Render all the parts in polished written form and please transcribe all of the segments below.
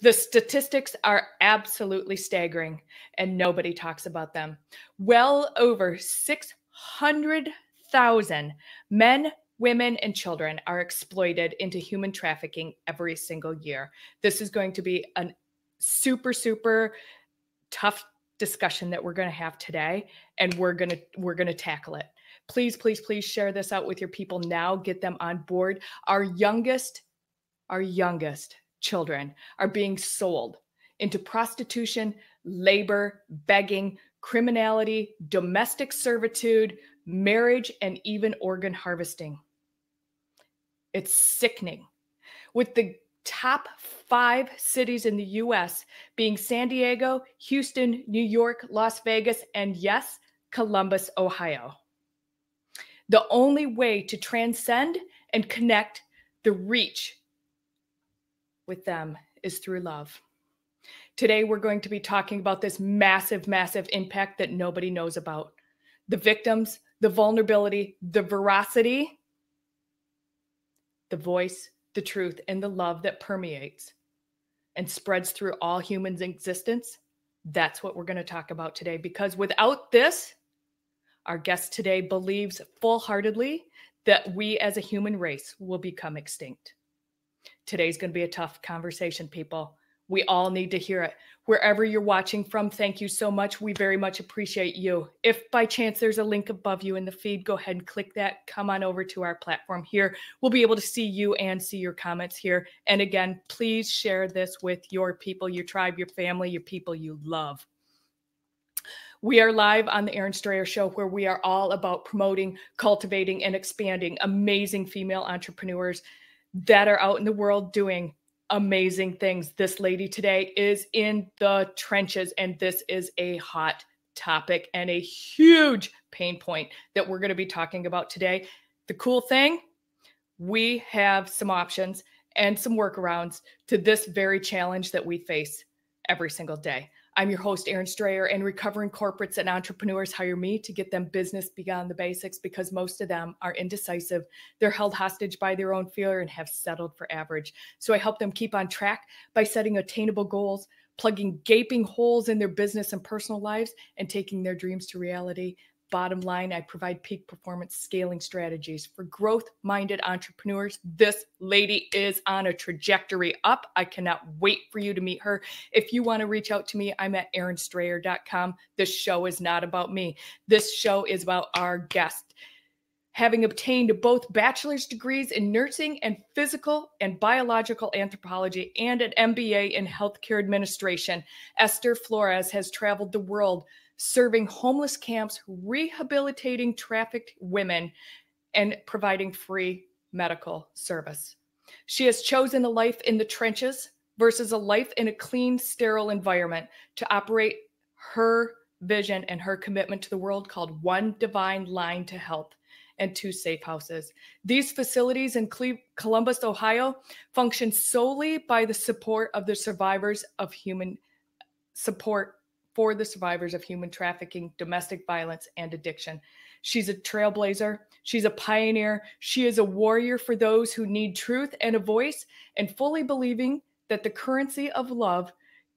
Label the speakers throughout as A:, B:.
A: The statistics are absolutely staggering, and nobody talks about them. Well over 600,000 men, women, and children are exploited into human trafficking every single year. This is going to be a super, super tough discussion that we're going to have today, and we're going to tackle it. Please, please, please share this out with your people now. Get them on board. Our youngest children are being sold into prostitution, labor, begging, criminality, domestic servitude, marriage, and even organ harvesting. It's sickening. With the top 5 cities in the U.S. being San Diego, Houston, New York, Las Vegas, and yes, Columbus, Ohio. The only way to transcend and connect the reach with them is through love. Today, we're going to be talking about this massive, massive impact that nobody knows about. The victims, the vulnerability, the veracity, the voice, the truth, and the love that permeates and spreads through all humans' existence. That's what we're going to talk about today, because without this, our guest today believes full-heartedly that we as a human race will become extinct. Today's going to be a tough conversation, people. We all need to hear it. Wherever you're watching from, thank you so much. We very much appreciate you. If by chance there's a link above you in the feed, go ahead and click that. Come on over to our platform here. We'll be able to see you and see your comments here. And again, please share this with your people, your tribe, your family, your people you love. We are live on the Erin Strayer Show, where we are all about promoting, cultivating, and expanding amazing female entrepreneurs that are out in the world doing amazing things. This lady today is in the trenches, and this is a hot topic and a huge pain point that we're going to be talking about today. The cool thing, we have some options and some workarounds to this very challenge that we face every single day. I'm your host, Erin Strayer, and recovering corporates and entrepreneurs hire me to get them business beyond the basics, because most of them are indecisive. They're held hostage by their own fear and have settled for average. So I help them keep on track by setting attainable goals, plugging gaping holes in their business and personal lives, and taking their dreams to reality. Bottom line, I provide peak performance scaling strategies for growth-minded entrepreneurs. This lady is on a trajectory up. I cannot wait for you to meet her. If you want to reach out to me, I'm at erinstrayer.com. This show is not about me. This show is about our guest. Having obtained both bachelor's degrees in nursing and physical and biological anthropology and an MBA in healthcare administration, Esther Flores has traveled the world serving homeless camps, rehabilitating trafficked women, and providing free medical service. She has chosen a life in the trenches versus a life in a clean, sterile environment to operate her vision and her commitment to the world, called One Divine Line to Health and 2 Safe Houses. These facilities in Columbus, Ohio, function solely by the support of the survivors of human trafficking, domestic violence, and addiction. She's a trailblazer. She's a pioneer. She is a warrior for those who need truth and a voice, and fully believing that the currency of love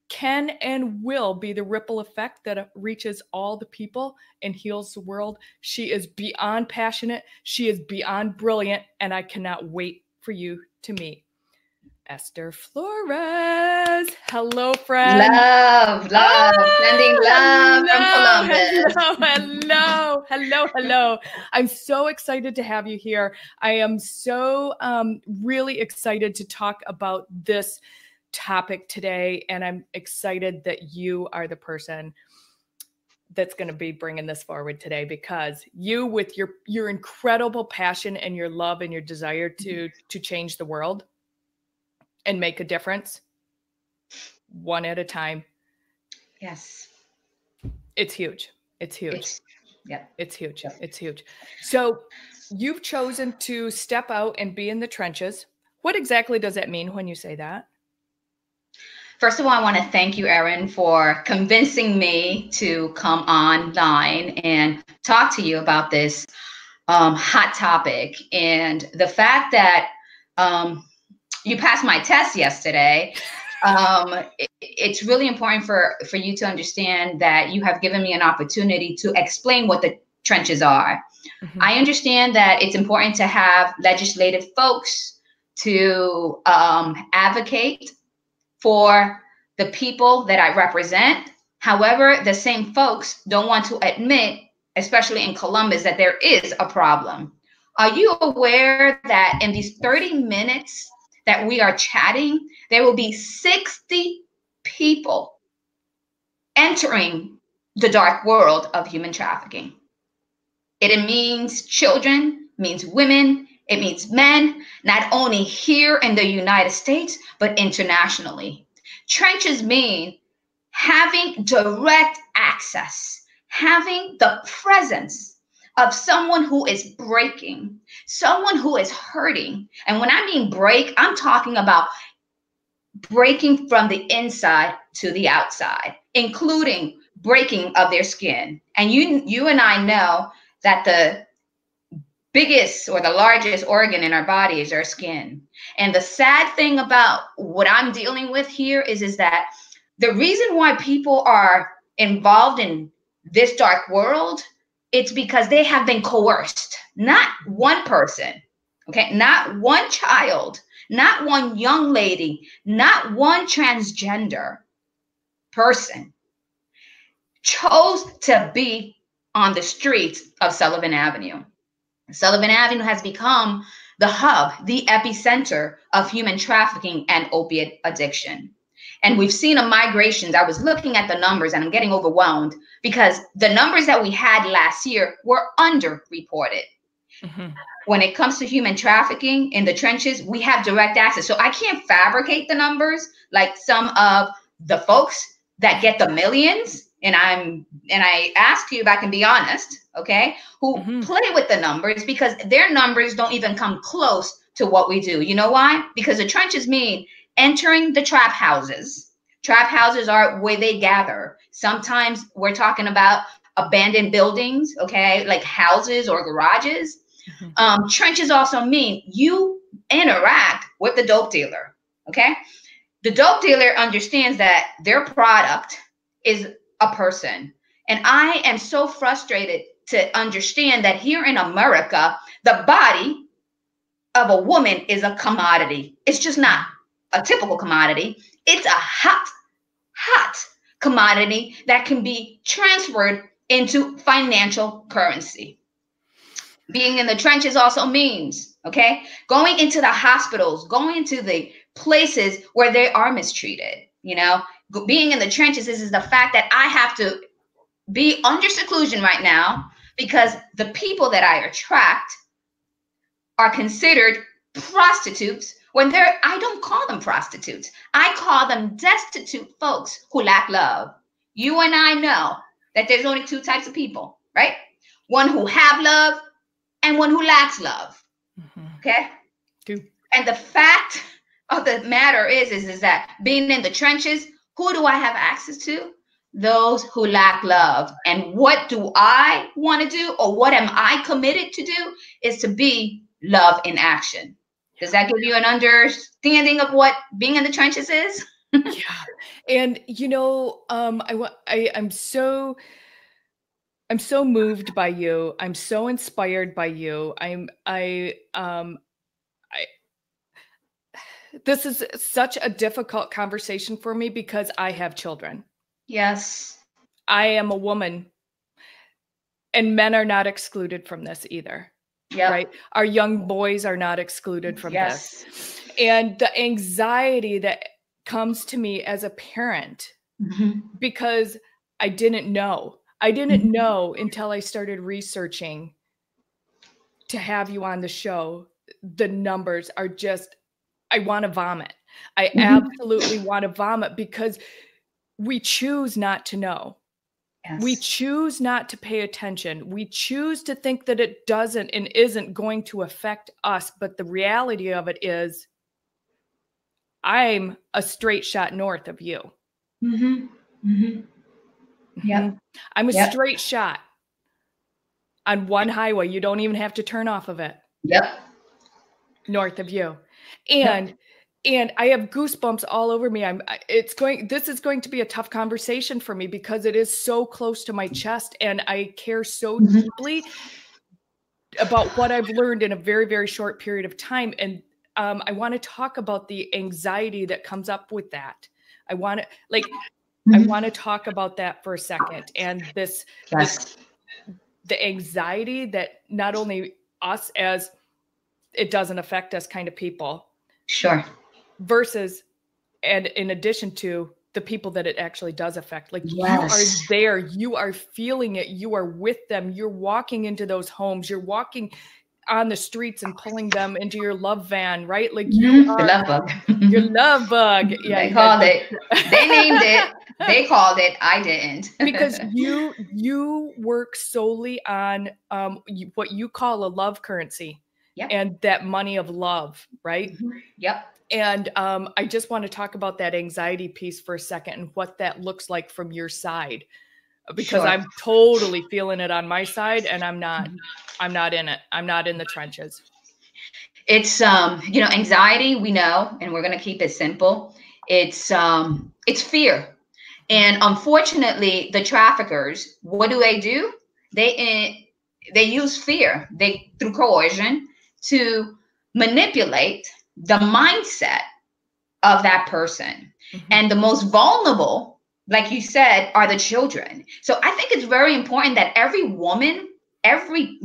A: can and will be the ripple effect that reaches all the people and heals the world. She is beyond passionate. She is beyond brilliant, and I cannot wait for you to meet Esther Flores. Hello, friend.
B: Love, sending love from Columbus.
A: Hello. I'm so excited to have you here. I am so really excited to talk about this topic today, and I'm excited that you are the person that's going to be bringing this forward today, because you, with your incredible passion and your love and your desire to change the world and make a difference one at a time.
B: Yes.
A: It's huge. It's huge.
B: It's
A: huge. So you've chosen to step out and be in the trenches. What exactly does that mean when you say that?
B: First of all, I want to thank you, Erin, for convincing me to come online and talk to you about this hot topic. And the fact that you passed my test yesterday It's really important for you to understand that you have given me an opportunity to explain what the trenches are. Mm-hmm. I understand that it's important to have legislative folks to advocate for the people that I represent. However, the same folks don't want to admit, especially in Columbus, that there is a problem. Are you aware that in these 30 minutes that we are chatting, there will be 60 people entering the dark world of human trafficking? It means children, means women, it means men, not only here in the United States, but internationally. Trenches mean having direct access, having the presence of someone who is breaking, someone who is hurting. And when I mean break, I'm talking about breaking from the inside to the outside, including breaking of their skin. And you and I know that the biggest or the largest organ in our body is our skin. And the sad thing about what I'm dealing with here is that the reason why people are involved in this dark world, it's because they have been coerced. Not one person, okay? Not one child, not one young lady, not one transgender person chose to be on the streets of Sullivan Avenue. Sullivan Avenue has become the hub, the epicenter of human trafficking and opiate addiction. And we've seen a migration. I was looking at the numbers and I'm getting overwhelmed because the numbers that we had last year were underreported. Mm-hmm. When it comes to human trafficking in the trenches, we have direct access. So I can't fabricate the numbers like some of the folks that get the millions. And I ask you if I can be honest, okay, who mm-hmm. play with the numbers because their numbers don't even come close to what we do. You know why? Because the trenches mean entering the trap houses. Trap houses are where they gather. Sometimes we're talking about abandoned buildings, okay, like houses or garages. Mm-hmm. Trenches also mean you interact with the dope dealer, okay? The dope dealer understands that their product is a person. And I am so frustrated to understand that here in America, the body of a woman is a commodity. It's just not a typical commodity. It's a hot commodity that can be transferred into financial currency. Being in the trenches also means, okay, going into the hospitals, going into the places where they are mistreated, you know. Being in the trenches is the fact that I have to be under seclusion right now because the people that I attract are considered prostitutes when I don't call them prostitutes. I call them destitute folks who lack love. You and I know that there's only two types of people, right? One who have love and one who lacks love. Mm-hmm. Okay? Two. And the fact of the matter is that being in the trenches, who do I have access to? Those who lack love. And what do I want to do, or what am I committed to do, is to be love in action. Does that give you an understanding of what being in the trenches is?
A: Yeah. And, you know, I'm so moved by you. I'm so inspired by you. This is such a difficult conversation for me because I have children.
B: Yes.
A: I am a woman, and men are not excluded from this either. Yeah. Right. Our young boys are not excluded from this. And the anxiety that comes to me as a parent, mm-hmm. because I didn't know. I didn't mm-hmm. know until I started researching to have you on the show. The numbers are just, I want to vomit. I mm-hmm. absolutely want to vomit because we choose not to know. Yes. We choose not to pay attention. We choose to think that it doesn't and isn't going to affect us. But the reality of it is I'm a straight shot north of you. Mm-hmm. Mm-hmm. Yeah. I'm a straight shot on one highway. You don't even have to turn off of it.
B: Yep.
A: North of you. And And I have goosebumps all over me. This is going to be a tough conversation for me because it is so close to my chest, and I care so deeply about what I've learned in a very, very short period of time. And I want to talk about the anxiety that comes up with that. I want to talk about that for a second. And the anxiety that not only us as it doesn't affect us kind of people.
B: Sure.
A: Versus, and in addition to the people that it actually does affect, like
B: yes.
A: You are there, you are feeling it, you are with them, you're walking into those homes, you're walking on the streets and pulling them into your love van, right? Like you are
B: the love bug.
A: Your love bug. Yeah,
B: they called it. They named it. They called it. I didn't.
A: Because you work solely on what you call a love currency.
B: Yep.
A: And that money of love, right?
B: Yep.
A: And I just want to talk about that anxiety piece for a second and what that looks like from your side, because I'm totally feeling it on my side, and I'm not in it. I'm not in the trenches.
B: It's anxiety, we know, and we're going to keep it simple. It's fear. And unfortunately, the traffickers, what do? They use fear, through coercion, to manipulate the mindset of that person. And the most vulnerable, like you said, are the children. So I think it's very important that every woman, every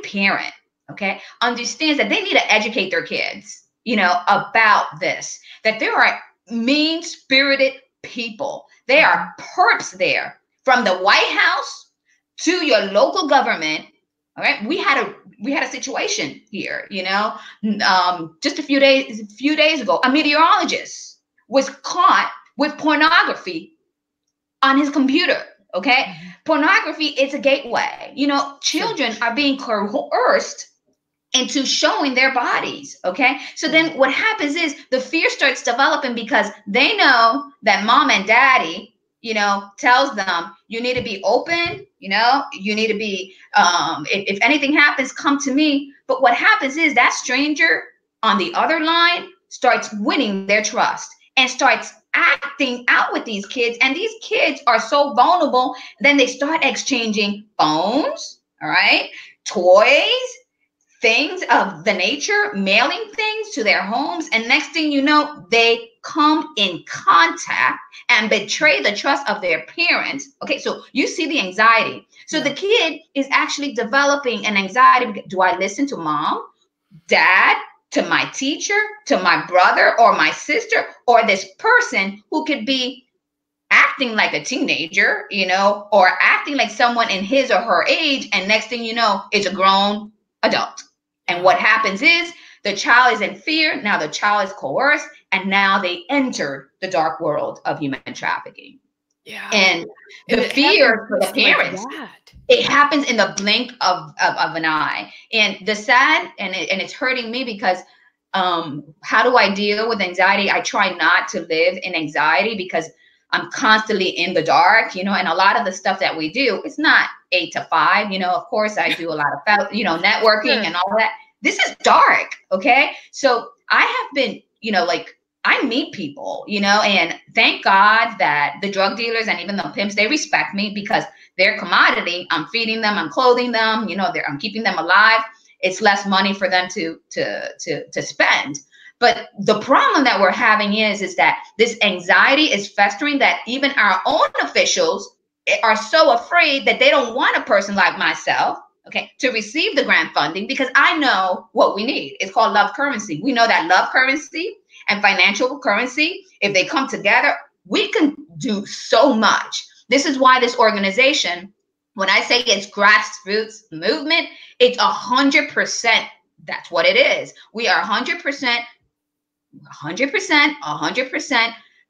B: parent, okay, understands that they need to educate their kids, about this, that there are mean-spirited people. There are perps there, from the White House to your local government. All right. We had a situation here, just a few days ago. A meteorologist was caught with pornography on his computer. Okay. Pornography is a gateway. Children are being coerced into showing their bodies. Okay. So then what happens is the fear starts developing because they know that mom and daddy, tells them you need to be open, you need to be, if anything happens, come to me. But what happens is that stranger on the other line starts winning their trust and starts acting out with these kids. And these kids are so vulnerable. Then they start exchanging phones, all right, toys, things of the nature, mailing things to their homes. And next thing you know, they come in contact and betray the trust of their parents. Okay, so you see the anxiety. So the kid is actually developing an anxiety. Do I listen to mom, dad, to my teacher, to my brother or my sister, or this person who could be acting like a teenager, or acting like someone in his or her age, and next thing you know, it's a grown adult. And what happens is the child is in fear. Now the child is coerced, and now they enter the dark world of human trafficking. Yeah. And the fear for the parents, it happens in the blink of an eye. And the sad, and it's hurting me because how do I deal with anxiety? I try not to live in anxiety because I'm constantly in the dark, and a lot of the stuff that we do, it's not 8 to 5, of course I do a lot of, networking and all that. This is dark. Okay. So I have been, I meet people, and thank God that the drug dealers and even the pimps, they respect me because they're commodity. I'm feeding them, I'm clothing them, I'm keeping them alive. It's less money for them to spend. But the problem that we're having is that this anxiety is festering, that even our own officials are so afraid that they don't want a person like myself, okay, to receive the grant funding, because I know what we need. It's called love currency. We know that love currency and financial currency, if they come together, we can do so much. This is why this organization, when I say it's grassroots movement, it's 100%. That's what it is. We are 100%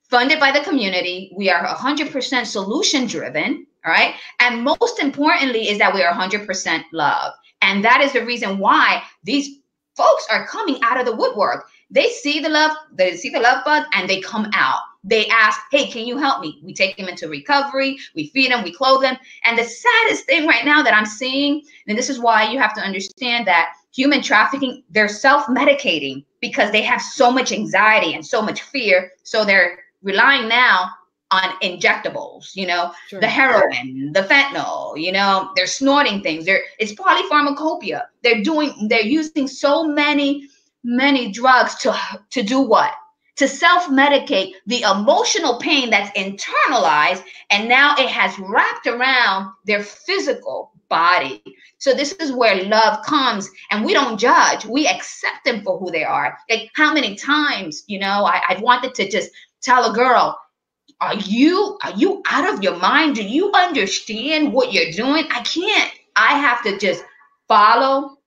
B: funded by the community. We are 100% solution driven. All right. And most importantly is that we are 100% love. And that is the reason why these folks are coming out of the woodwork. They see the love bug and they come out. they ask, hey, can you help me? We take them into recovery, we feed them, we clothe them. And the saddest thing right now that I'm seeing, and this is why you have to understand that human trafficking, they're self-medicating because they have so much anxiety and so much fear. So they're relying now on injectables, you know,
A: Sure.
B: the heroin, the fentanyl, you know, they're snorting things. It's polypharmacopoeia. They're using so many drugs to do what? To self-medicate the emotional pain that's internalized, and now it has wrapped around their physical body. So this is where love comes, and we don't judge. We accept them for who they are. Like, how many times, you know, I've wanted to just tell a girl, are you out of your mind? Do you understand what you're doing? I can't. I have to just follow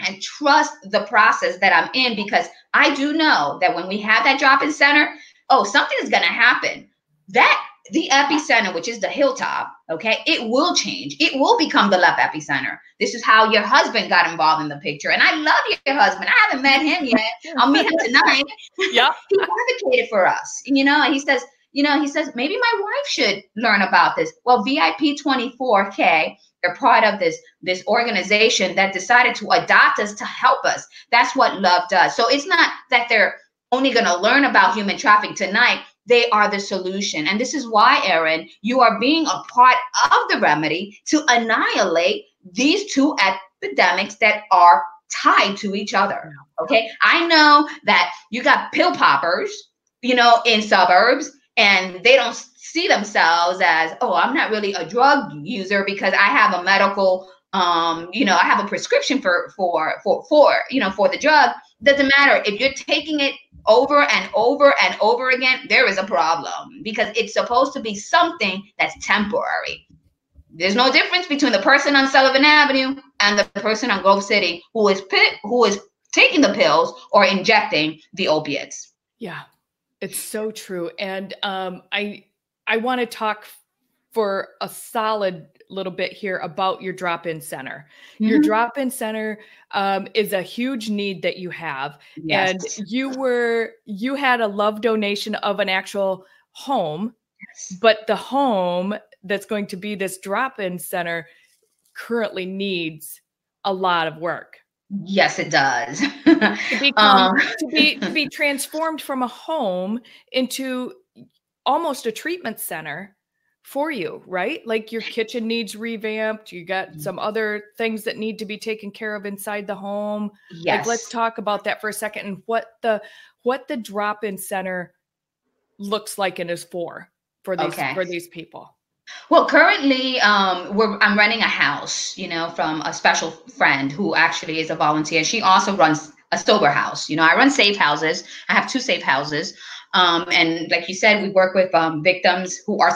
B: and trust the process that I'm in, because I do know that when we have that drop-in center, oh, something is going to happen. That the epicenter, which is the hilltop, okay, it will change. It will become the left epicenter. This is how your husband got involved in the picture. And I love your husband. I haven't met him yet. I'll meet him tonight.
A: Yeah.
B: He advocated for us, you know, and he says, maybe my wife should learn about this. Well, VIP 24K, they're part of this organization that decided to adopt us to help us. That's what love does. So it's not that they're only going to learn about human trafficking tonight. They are the solution. And this is why, Erin, you are being a part of the remedy to annihilate these two epidemics that are tied to each other. Okay. I know that you got pill poppers, you know, in suburbs, and they don't see themselves as, oh, I'm not really a drug user because I have a medical, you know, I have a prescription for the drug. Doesn't matter if you're taking it over and over and over again. There is a problem, because it's supposed to be something that's temporary. There's no difference between the person on Sullivan Avenue and the person on Grove City who is taking the pills or injecting the opiates.
A: Yeah. It's so true. And I want to talk for a solid little bit here about your drop-in center. Mm-hmm. Your drop-in center is a huge need that you have. Yes. And you had a love donation of an actual home, yes. But the home that's going to be this drop-in center currently needs a lot of work.
B: Yes, it does.
A: to be transformed from a home into almost a treatment center for you, right? Like your kitchen needs revamped. You got some other things that need to be taken care of inside the home. Yes. Like, let's talk about that for a second, and what the drop-in center looks like and is for these people.
B: Well, currently, I'm renting a house, you know, from a special friend who actually is a volunteer. She also runs a sober house. You know, I run safe houses. I have 2 safe houses. And like you said, we work with victims who are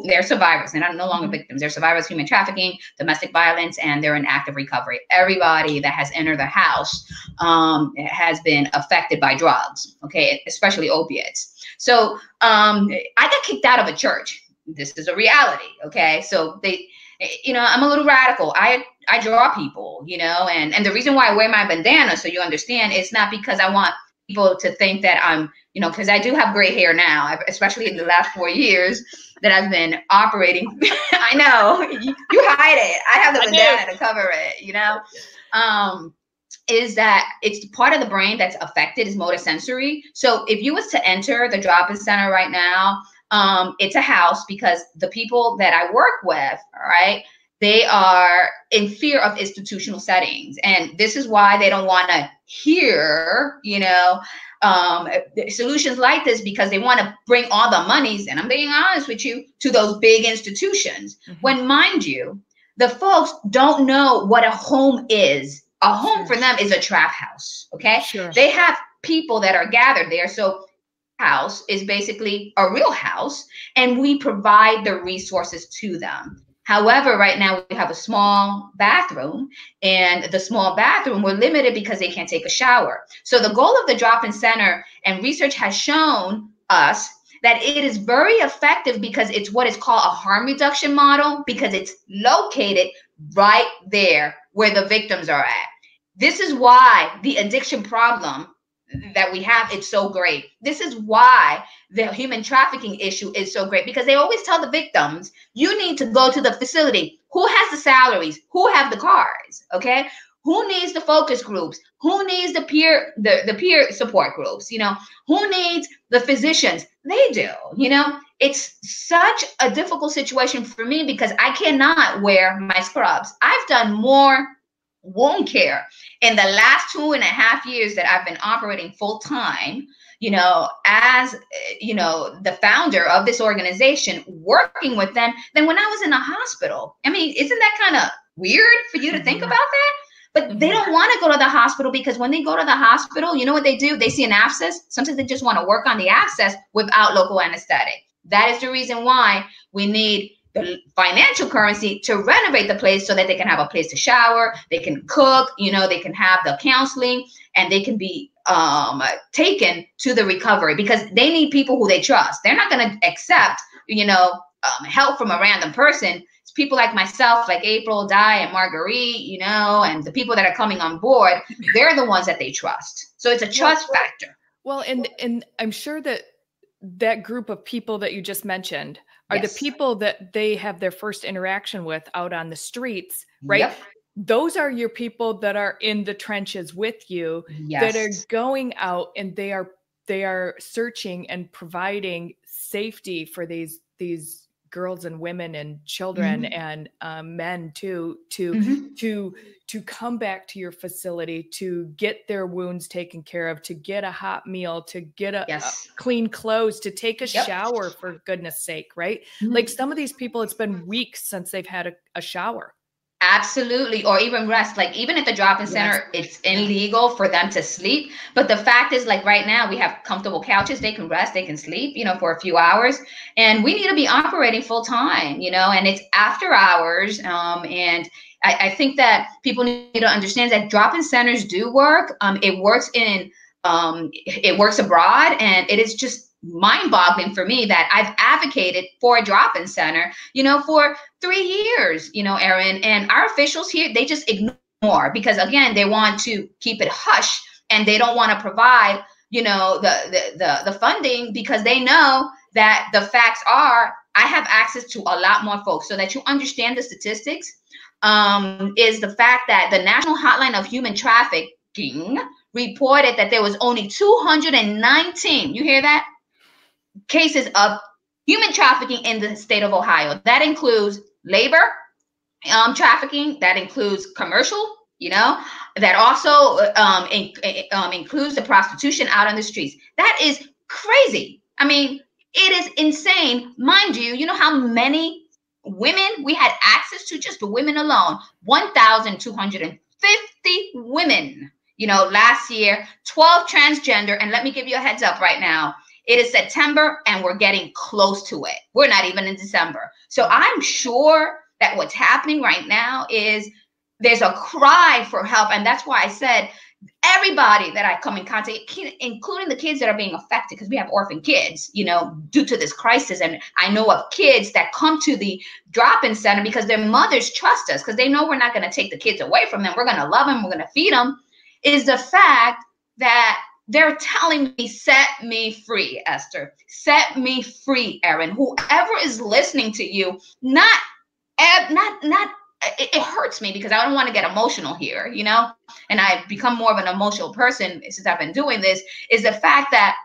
B: they're survivors. They're no longer victims. They're survivors of human trafficking, domestic violence, and they're in active recovery. Everybody that has entered the house has been affected by drugs, okay, especially opiates. So I got kicked out of a church. This is a reality. Okay. So you know, I'm a little radical. I draw people, you know, and the reason why I wear my bandana, so you understand, it's not because I want people to think that I'm, you know, because I do have gray hair now, especially in the last 4 years that I've been operating. I know you hide it. I have the bandana to cover it, you know, is that it's part of the brain that's affected, is motor sensory. So if you was to enter the drop-in center right now, it's a house, because the people that I work with, all right, they are in fear of institutional settings. And this is why they don't want to hear, you know, solutions like this, because they want to bring all the monies, and I'm being honest with you, to those big institutions. Mm-hmm. When, mind you, the folks don't know what a home is. A home for them is a trap house. Okay. Sure. They have people that are gathered there. So house is basically a real house, and we provide the resources to them. However, right now we have a small bathroom, and the small bathroom, we're limited because they can't take a shower. So the goal of the drop-in center, and research has shown us that it is very effective, because it's what is called a harm reduction model, because it's located right there where the victims are at. This is why the addiction problem that we have, it's so great. This is why the human trafficking issue is so great, because they always tell the victims, you need to go to the facility. Who has the salaries? Who have the cars? Okay. Who needs the focus groups? Who needs the peer support groups? You know, who needs the physicians? They do. You know, it's such a difficult situation for me because I cannot wear my scrubs. I've done more wound care in the last 2.5 years that I've been operating full time, you know, as, you know, the founder of this organization, working with them, than when I was in a hospital. I mean, isn't that kind of weird for you to think about that? But they don't want to go to the hospital, because when they go to the hospital, you know what they do? They see an abscess. Sometimes they just want to work on the abscess without local anesthetic. That is the reason why we need the financial currency to renovate the place, so that they can have a place to shower, they can cook, you know, they can have the counseling, and they can be taken to the recovery, because they need people who they trust. They're not going to accept, you know, help from a random person. It's people like myself, like April, Di, and Marguerite, you know, and the people that are coming on board. They're the ones that they trust. So it's a trust factor.
A: Well, and I'm sure that that group of people that you just mentioned are the people that they have their first interaction with out on the streets, right?
B: Yep.
A: Those are your people that are in the trenches with you, that are going out, and they are searching and providing safety for these girls and women and children and men to come back to your facility, to get their wounds taken care of, to get a hot meal, to get a clean clothes, to take a shower, for goodness sake, right? Like some of these people, it's been weeks since they've had a shower.
B: Absolutely. Or even rest. Like even at the drop-in center, it's illegal for them to sleep. But the fact is, like right now, we have comfortable couches. They can rest, they can sleep, you know, for a few hours. And we need to be operating full time, you know, and it's after hours. And I think that people need to understand that drop-in centers do work. It works abroad, and it is just mind-boggling for me that I've advocated for a drop-in center, you know, for 3 years, you know, Erin, and our officials here, they just ignore, because again, they want to keep it hush, and they don't want to provide, you know, the funding, because they know that the facts are, I have access to a lot more folks. So that you understand the statistics, is the fact that the National Hotline of Human Trafficking reported that there was only 219, you hear that, cases of human trafficking in the state of Ohio. That includes labor trafficking, that includes commercial, you know, that also includes the prostitution out on the streets. That is crazy. I mean, it is insane. Mind you, you know how many women we had access to, just the women alone? 1,250 women, you know, last year, 12 transgender. And let me give you a heads up right now. It is September, and we're getting close to it. We're not even in December. So I'm sure that what's happening right now is there's a cry for help. And that's why I said everybody that I come in contact, including the kids that are being affected, because we have orphan kids, you know, due to this crisis. And I know of kids that come to the drop-in center because their mothers trust us, because they know we're not going to take the kids away from them. We're going to love them. We're going to feed them. Is the fact that they're telling me, set me free, Esther. Set me free, Erin. Whoever is listening to you, it hurts me, because I don't want to get emotional here, you know, and I've become more of an emotional person since I've been doing this, is the fact that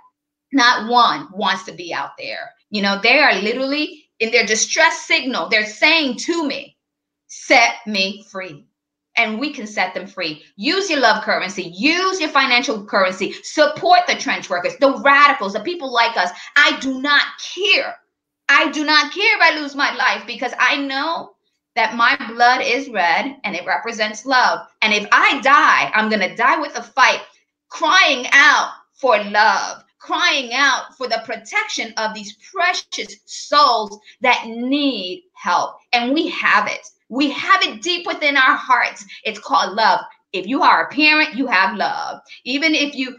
B: not one wants to be out there. You know, they are literally in their distress signal. They're saying to me, set me free. And we can set them free. Use your love currency. Use your financial currency. Support the trench workers, the radicals, the people like us. I do not care. I do not care if I lose my life, because I know that my blood is red and it represents love. And if I die, I'm going to die with a fight, crying out for love, crying out for the protection of these precious souls that need help. And we have it. We have it deep within our hearts. It's called love. If you are a parent, you have love. Even if you're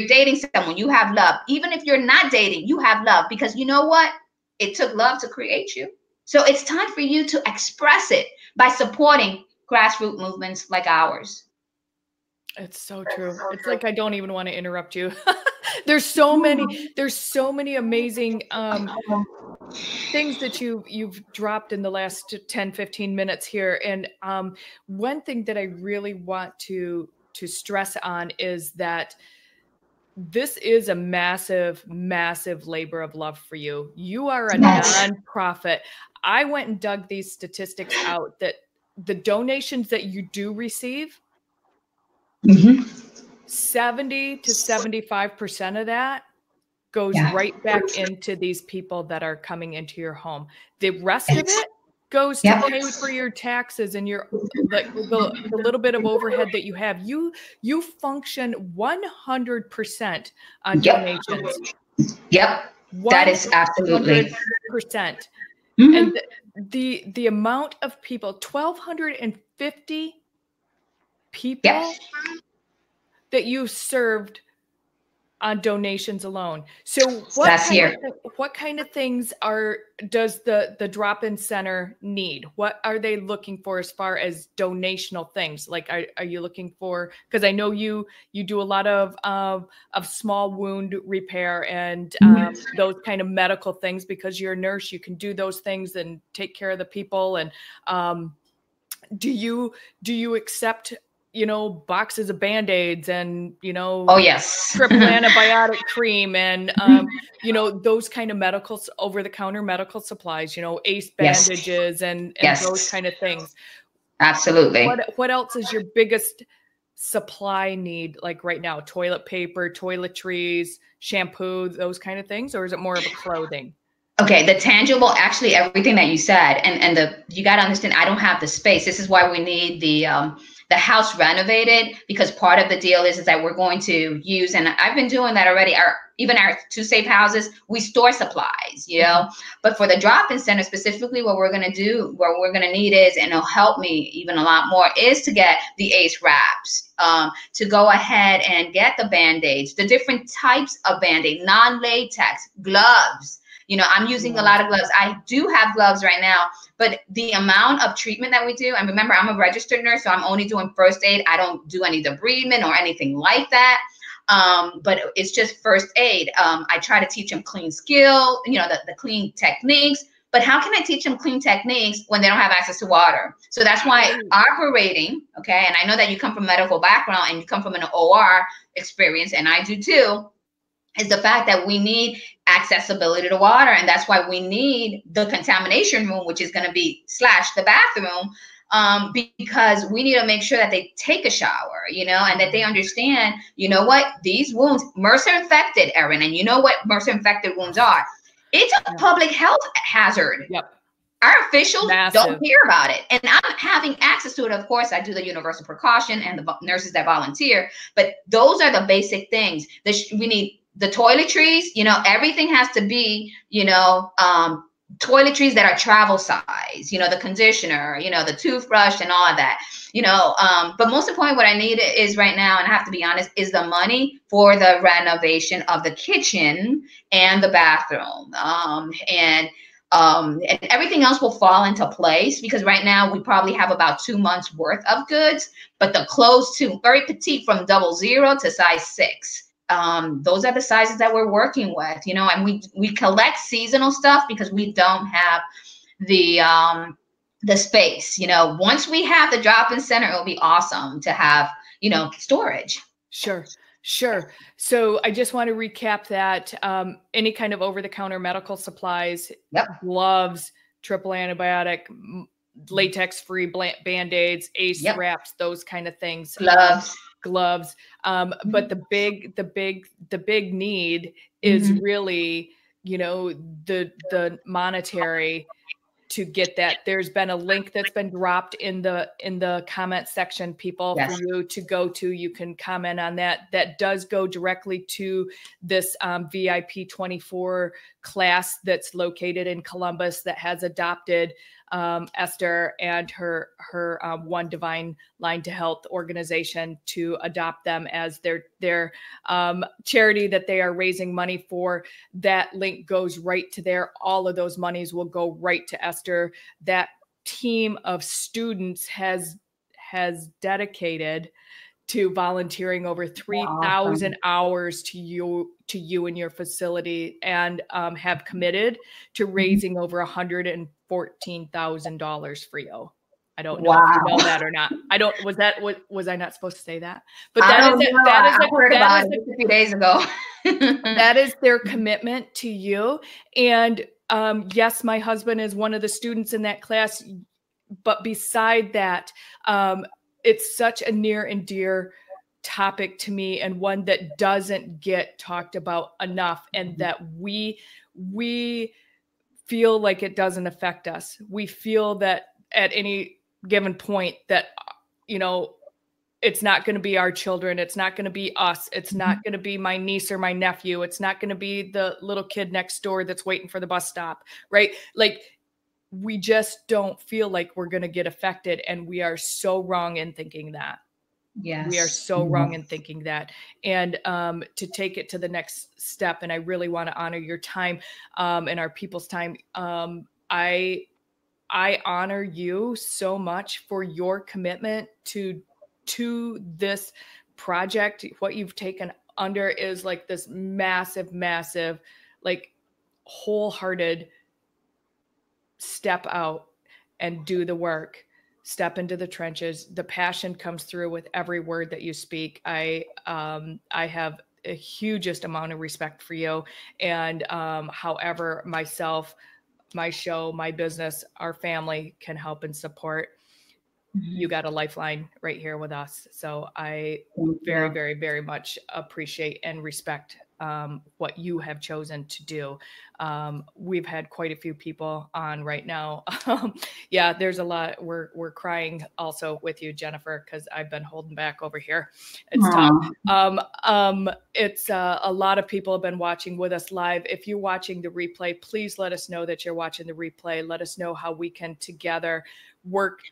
B: dating someone, you have love. Even if you're not dating, you have love, because you know what? It took love to create you. So it's time for you to express it by supporting grassroots movements like ours.
A: It's so true. It's like I don't even want to interrupt you. There's so many amazing things that you've dropped in the last 10, 15 minutes here. And one thing that I really want to stress on is that this is a massive, massive labor of love for you. You are a nonprofit. I went and dug these statistics out that the donations that you do receive, 70 to 75% of that goes right back into these people that are coming into your home. The rest of it goes to pay for your taxes and your the little bit of overhead that you have. You function 100% on donations.
B: That is absolutely
A: 100%. And the amount of people, 1,250 people that you served on donations alone. So what kind of things does the drop-in center need? What are they looking for as far as donational things? Like, are you looking for, because I know you do a lot of small wound repair and those kind of medical things, because you're a nurse, you can do those things and take care of the people. And do you accept, boxes of Band-Aids and, triple antibiotic cream and, those kind of over-the-counter medical supplies, ACE bandages and those kind of things.
B: Absolutely.
A: What else is your biggest supply need, like right now? Toilet paper, toiletries, shampoo, those kind of things? Or is it more of a clothing?
B: Okay, the tangible, actually everything that you said, and you got to understand, I don't have the space. This is why we need the house renovated, because part of the deal is that we're going to use, and I've been doing that already. Even our 2 safe houses, we store supplies, But for the drop-in center specifically, what we're going to need is, and it'll help me even a lot more, is to get the ACE wraps, to go ahead and get the Band-Aids, the different types of Band-Aid, non-latex, gloves. I'm using a lot of gloves. I do have gloves right now, but the amount of treatment that we do, and remember, I'm a registered nurse, so I'm only doing first aid. I don't do any debridement or anything like that. But it's just first aid. I try to teach them clean skill, the clean techniques. But how can I teach them clean techniques when they don't have access to water? So that's why operating, okay, and I know that you come from a medical background and you come from an OR experience, and I do too, is the fact that we need accessibility to water. And that's why we need the contamination room, which is going to be / the bathroom, because we need to make sure that they take a shower, and that they understand, what, these wounds, MRSA infected, Erin, and you know what MRSA infected wounds are. It's a public health hazard. Our officials don't hear about it. And I'm having access to it. Of course, I do the universal precaution and the nurses that volunteer, but those are the basic things. We need the toiletries, everything has to be, toiletries that are travel size, the conditioner, the toothbrush and all of that, but most importantly, what I need is right now, and I have to be honest, is the money for the renovation of the kitchen and the bathroom. And everything else will fall into place, because right now we probably have about 2 months worth of goods, but the clothes too, very petite, from 00 to size 6. Those are the sizes that we're working with, and we collect seasonal stuff because we don't have the space. Once we have the drop-in center, it'll be awesome to have, storage.
A: Sure. So I just want to recap that any kind of over-the-counter medical supplies, gloves, triple antibiotic, latex-free Band-Aids, ACE wraps, those kind of things. Gloves. But the big need is really, the monetary to get that. There's been a link that's been dropped in the comment section, people, for you to go to. You can comment on that. That does go directly to this VIP 24 class that's located in Columbus that has adopted Esther and her One Divine Line to Health organization to adopt them as their charity that they are raising money for. That link goes right to there. All of those monies will go right to Esther. That team of students has dedicated to volunteering over 3,000 hours to you and your facility, and have committed to raising over $114,000 for you. I don't know if you know that or not. Was I not supposed to say that? But
B: I heard about it a few days ago.
A: That is their commitment to you. And yes, my husband is one of the students in that class. But beside that, it's such a near and dear topic to me, and one that doesn't get talked about enough, and that we feel like it doesn't affect us. We feel that at any given point that, you know, it's not going to be our children. It's not going to be us. It's not going to be my niece or my nephew. It's not going to be the little kid next door that's waiting for the bus stop, right? Like, we just don't feel like we're going to get affected. And we are so wrong in thinking that.
B: Yes.
A: We are so wrong in thinking that. And to take it to the next step, and I really want to honor your time and our people's time. I honor you so much for your commitment to this project. What you've taken under is like this massive, like wholehearted step out and do the work, step into the trenches. The passion comes through with every word that you speak. I have a hugest amount of respect for you. And however, myself, my show, my business, our family can help and support, you got a lifeline right here with us. So I very, very, very much appreciate and respect what you have chosen to do. We've had quite a few people on right now. Yeah, there's a lot. We're crying also with you, Jennifer, because I've been holding back over here. It's tough. It's a lot of people have been watching with us live. If you're watching the replay, please let us know that you're watching the replay. Let us know how we can together work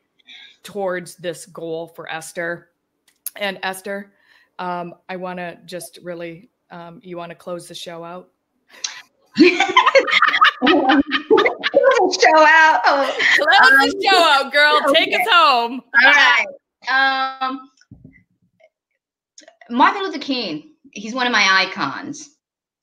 A: towards this goal for Esther. And Esther, I want to just really, you want to close the show out?
B: Show out.
A: Close the show out, girl. Take us home.
B: All right. Martin Luther King, he's one of my icons.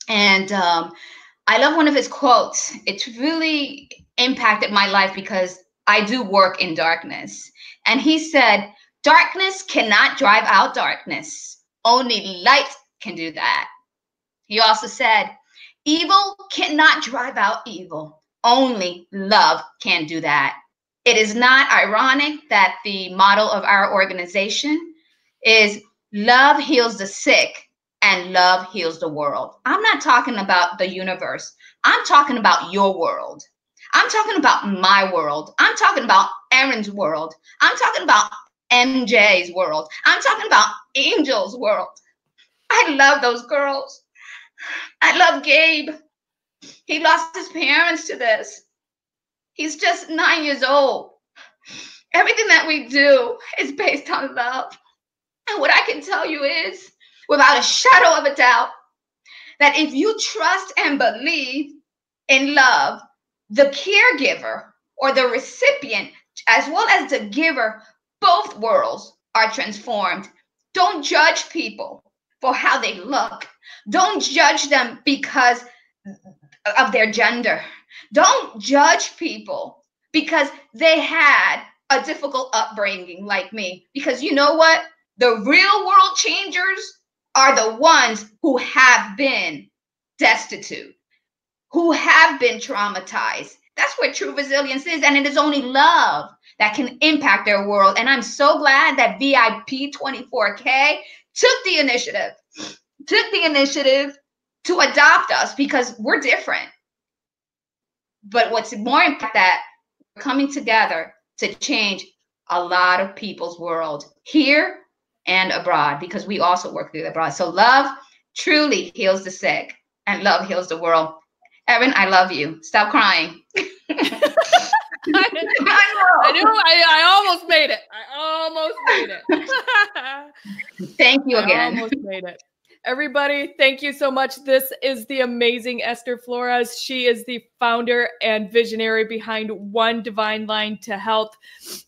B: And I love one of his quotes. It's really impacted my life because I do work in darkness. And he said, "Darkness cannot drive out darkness. Only light can do that." He also said, "Evil cannot drive out evil. Only love can do that." It is not ironic that the motto of our organization is love heals the sick and love heals the world. I'm not talking about the universe. I'm talking about your world. I'm talking about my world. I'm talking about Erin's world. I'm talking about MJ's world. I'm talking about Angel's world. I love those girls. I love Gabe. He lost his parents to this. He's just 9 years old. Everything that we do is based on love. And what I can tell you is, without a shadow of a doubt, that if you trust and believe in love, the caregiver or the recipient, as well as the giver, both worlds are transformed. Don't judge people for how they look. Don't judge them because of their gender. Don't judge people because they had a difficult upbringing like me. Because you know what? The real world changers are the ones who have been destitute, who have been traumatized. That's where true resilience is. And it is only love that can impact their world. And I'm so glad that VIP 24K took the initiative to adopt us, because we're different. But what's more important, that we're coming together to change a lot of people's world here and abroad, because we also work through abroad. So love truly heals the sick and love heals the world. Erin, I love you. Stop crying.
A: I almost made it.
B: Thank you again.
A: I almost made it. Everybody, thank you so much. This is the amazing Esther Flores. She is the founder and visionary behind One Divine Line to Health.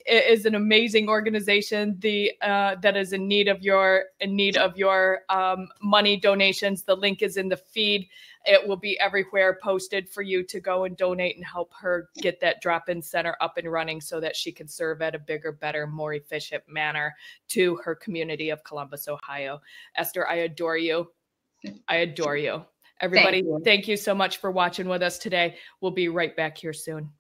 A: It is an amazing organization that is in need of your money donations. The link is in the feed. It will be everywhere posted for you to go and donate and help her get that drop-in center up and running so that she can serve at a bigger, better, more efficient manner to her community of Columbus, Ohio. Esther, I adore you. I adore you. Everybody, thank you so much for watching with us today. We'll be right back here soon.